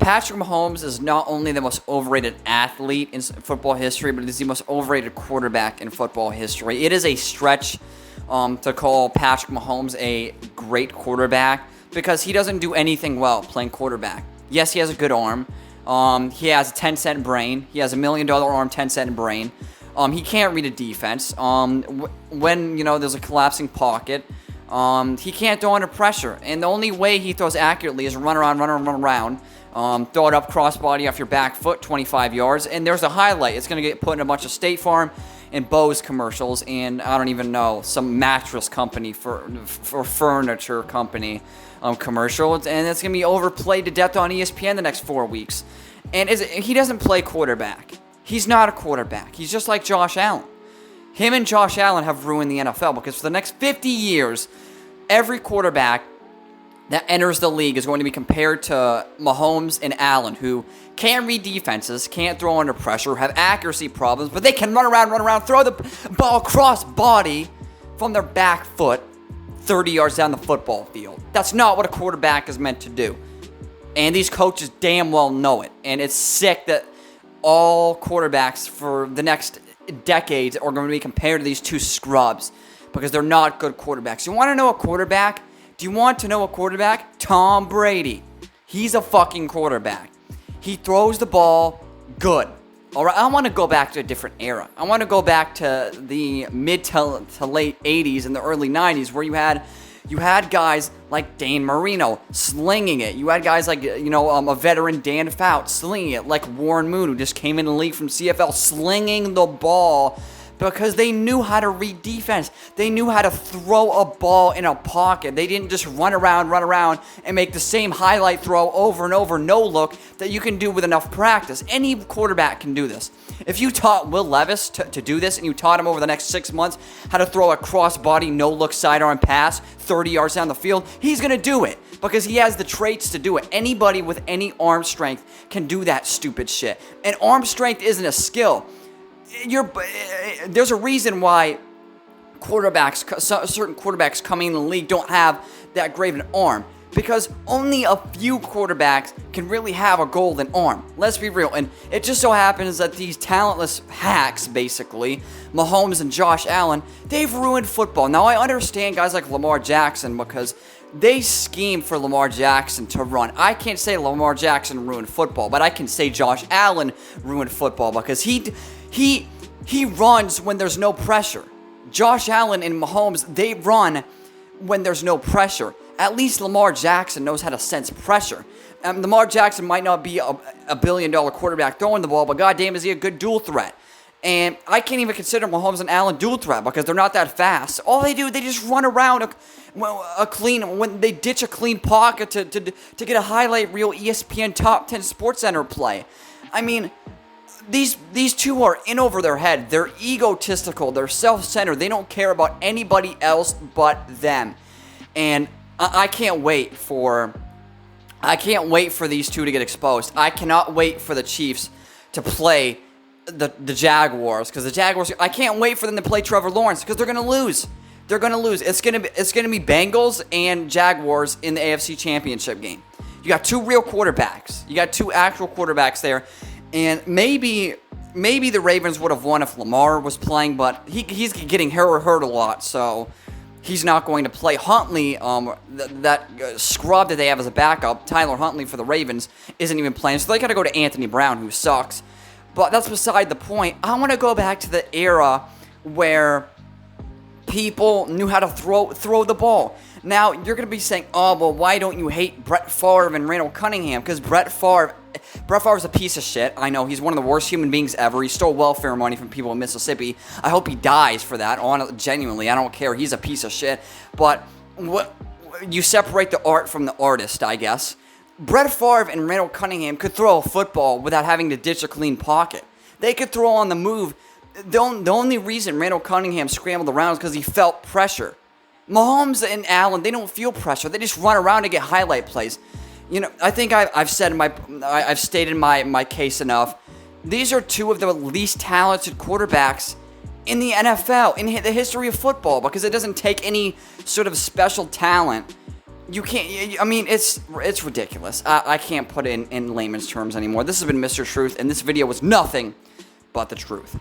Patrick Mahomes is not only the most overrated athlete in football history, but he's the most overrated quarterback in football history. It is a stretch to call Patrick Mahomes a great quarterback because he doesn't do anything well playing quarterback. Yes, he has a good arm. He has a 10-cent brain. He has $1 million arm, 10-cent brain. He can't read a defense. When there's a collapsing pocket, he can't throw under pressure. And the only way he throws accurately is run around. Throw it up crossbody off your back foot 25 yards. And there's a highlight. It's going to get put in a bunch of State Farm and Bose commercials. And I don't even know, some mattress company for furniture company commercials. And it's going to be overplayed to death on ESPN the next 4 weeks. And he doesn't play quarterback. He's not a quarterback. He's just like Josh Allen. Him and Josh Allen have ruined the NFL because for the next 50 years, every quarterback that enters the league is going to be compared to Mahomes and Allen, who can't read defenses, can't throw under pressure, have accuracy problems, but they can run around, throw the ball cross body from their back foot 30 yards down the football field. That's not what a quarterback is meant to do. And these coaches damn well know it. And it's sick that all quarterbacks for the next decades are going to be compared to these two scrubs because they're not good quarterbacks. You want to know a quarterback? Do you want to know a quarterback? Tom Brady. He's a fucking quarterback. He throws the ball good. All right, I want to go back to a different era. I want to go back to the mid to late 80s and the early 90s where you had guys like Dan Marino slinging it. You had guys like, a veteran Dan Fouts slinging it, like Warren Moon, who just came in the league from CFL, slinging the ball because they knew how to read defense. They knew how to throw a ball in a pocket. They didn't just run around, and make the same highlight throw over and over, no look, that you can do with enough practice. Any quarterback can do this. If you taught Will Levis to do this, and you taught him over the next 6 months how to throw a cross-body, no-look, sidearm pass 30 yards down the field, he's going to do it because he has the traits to do it. Anybody with any arm strength can do that stupid shit. And arm strength isn't a skill. There's a reason why certain quarterbacks coming in the league don't have that great of an arm. Because only a few quarterbacks can really have a golden arm. Let's be real. And it just so happens that these talentless hacks, basically, Mahomes and Josh Allen, they've ruined football. Now, I understand guys like Lamar Jackson because they scheme for Lamar Jackson to run. I can't say Lamar Jackson ruined football, but I can say Josh Allen ruined football because he runs when there's no pressure. Josh Allen and Mahomes, they run when there's no pressure. At least Lamar Jackson knows how to sense pressure. Lamar Jackson might not be a billion-dollar quarterback throwing the ball, but goddamn is he a good dual threat. And I can't even consider Mahomes and Allen dual threat because they're not that fast. All they do, they just run around when they ditch a clean pocket to get a highlight reel ESPN Top 10 SportsCenter play. I mean, these two are in over their head. They're egotistical. They're self-centered. They don't care about anybody else but them. And I can't wait for these two to get exposed. I cannot wait for the Chiefs to play the Jaguars because the Jaguars. I can't wait for them to play Trevor Lawrence because they're gonna lose. They're gonna lose. It's gonna be Bengals and Jaguars in the AFC Championship game. You got two real quarterbacks. You got two actual quarterbacks there, and maybe the Ravens would have won if Lamar was playing, but he's getting hurt a lot, so. He's not going to play. Huntley, that scrub that they have as a backup, Tyler Huntley for the Ravens, isn't even playing. So they got to go to Anthony Brown, who sucks. But that's beside the point. I want to go back to the era where people knew how to throw the ball. Now, you're going to be saying, oh, well, why don't you hate Brett Favre and Randall Cunningham? Because Brett Favre's a piece of shit. I know, he's one of the worst human beings ever. He stole welfare money from people in Mississippi. I hope he dies for that. Genuinely, I don't care. He's a piece of shit. But you separate the art from the artist, I guess. Brett Favre and Randall Cunningham could throw a football without having to ditch a clean pocket. They could throw on the move. The only reason Randall Cunningham scrambled around is because he felt pressure. Mahomes and Allen, they don't feel pressure. They just run around to get highlight plays. I think I've stated my case enough. These are two of the least talented quarterbacks in the NFL, in the history of football, because it doesn't take any sort of special talent You can't. I mean, it's ridiculous. I can't put it in layman's terms anymore. This has been Mr. Truth, and this video was nothing but the truth.